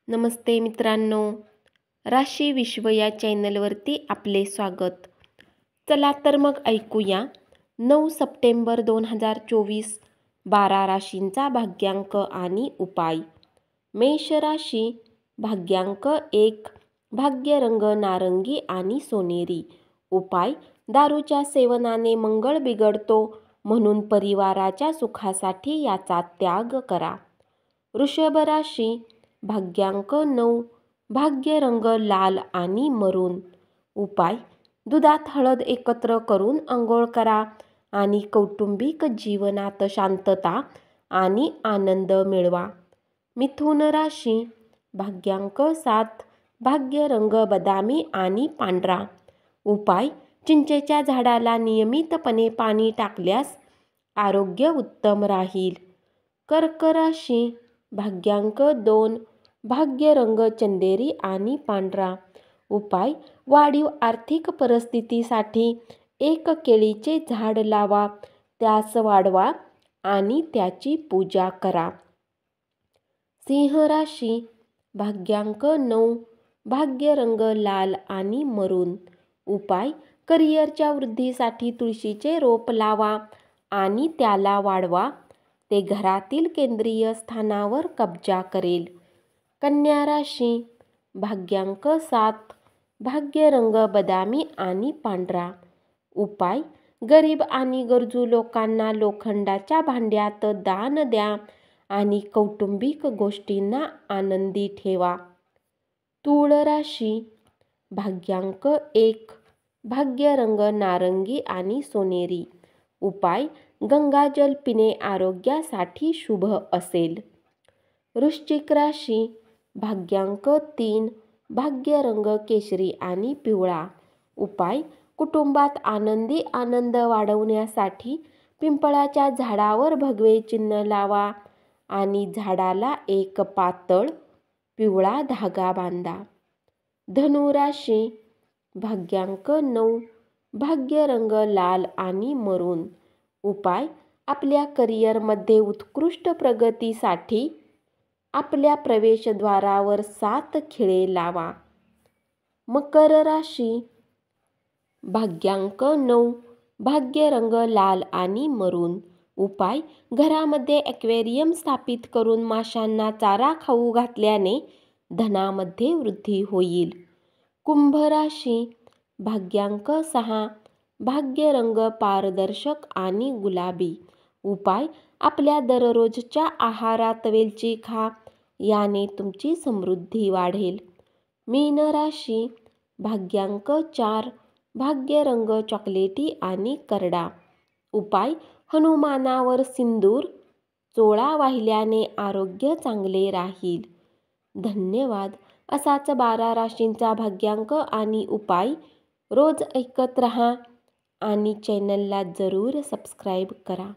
नमस्ते मित्रांनो, राशी विश्व या चॅनलवरती आपले स्वागत। चला तर मग ऐकूया 9 सप्टेंबर 2024 12 राशींचा भाग्यांक आणि उपाय। मेष राशी, भाग्यांक 1, भाग्यरंग नारंगी आणि सोनेरी। उपाय: दारूच्या सेवनाने मंगळ बिघडतो, म्हणून परिवाराच्या सुखासाठी याचा त्याग करा। वृषभ राशी, भाग्यांक 9, भाग्यरंग लाल आणि मरून। उपाय: दुधात हळद एकत्र करून अंघोळ करा आणि कौटुंबिक जीवनात शांतता आणि आनंद मिळवा। मिथुन राशी, भाग्यांक 7, भाग्यरंग बदामी आणि पांढरा। उपाय: चिंचेच्या झाडाला नियमितपणे पाणी टाकल्यास आरोग्य उत्तम राहील। कर्क राशी, भाग्यांक 2, भाग्यरंग चंदेरी आणि पांढरा। उपाय: वाढीव आर्थिक परिस्थितीसाठी एक केळीचे झाड लावा, त्यास वाढवा आणि त्याची पूजा करा। सिंह राशी, भाग्यांक 9, भाग्यरंग लाल आणि मरून। उपाय: करिअरच्या वृद्धीसाठी तुळशीचे रोप लावा आणि त्याला वाढवा, ते घरातील केंद्रीय स्थानावर कब्जा करेल। कन्या राशी, भाग्यांक 7, भाग्यरंग बदामी आणि पांढरा। उपाय: गरीब आणि गरजू लोकांना लोखंडाच्या भांड्यात दान द्या आणि कौटुंबिक गोष्टींना आनंदी ठेवा। तूळ राशी, भाग्यांक 1, भाग्यरंग नारंगी आणि सोनेरी। उपाय: गंगाजल पिणे आरोग्यासाठी शुभ असेल। वृश्चिक राशी, भाग्यांक 3, भाग्यरंग केशरी आणि पिवळा। उपाय: कुटुंबात आनंद वाढवण्यासाठी पिंपळाच्या झाडावर भगवे चिन्ह लावा आणि झाडाला एक पातळ पिवळा धागा बांधा। धनु राशी, भाग्यांक 9, भाग्यरंग लाल आणि मरून। उपाय: आपल्या करिअरमध्ये उत्कृष्ट प्रगतीसाठी आपल्या प्रवेशद्वारावर 7 खिळे लावा। मकर राशी, भाग्यांक 9, भाग्यरंग लाल आणि मरून। उपाय: घरामध्ये ॲक्वेरियम स्थापित करून माशांना चारा खाऊ घातल्याने धनामध्ये वृद्धी होईल। कुंभ राशी, भाग्यांक 6, भाग्यरंग पारदर्शक आणि गुलाबी। उपाय: आपल्या दररोजच्या आहारात वेलची खा, याने तुमची समृद्धी वाढेल। मीन राशी, भाग्यांक 4, भाग्यरंग चॉकलेटी आणि करडा। उपाय: हनुमानावर सिंदूर चोळा वाहिल्याने आरोग्य चांगले राहील। धन्यवाद। असाच 12 राशींचा भाग्यांक आणि उपाय रोज ऐकत रहा आणि चॅनलला जरूर सबस्क्राईब करा।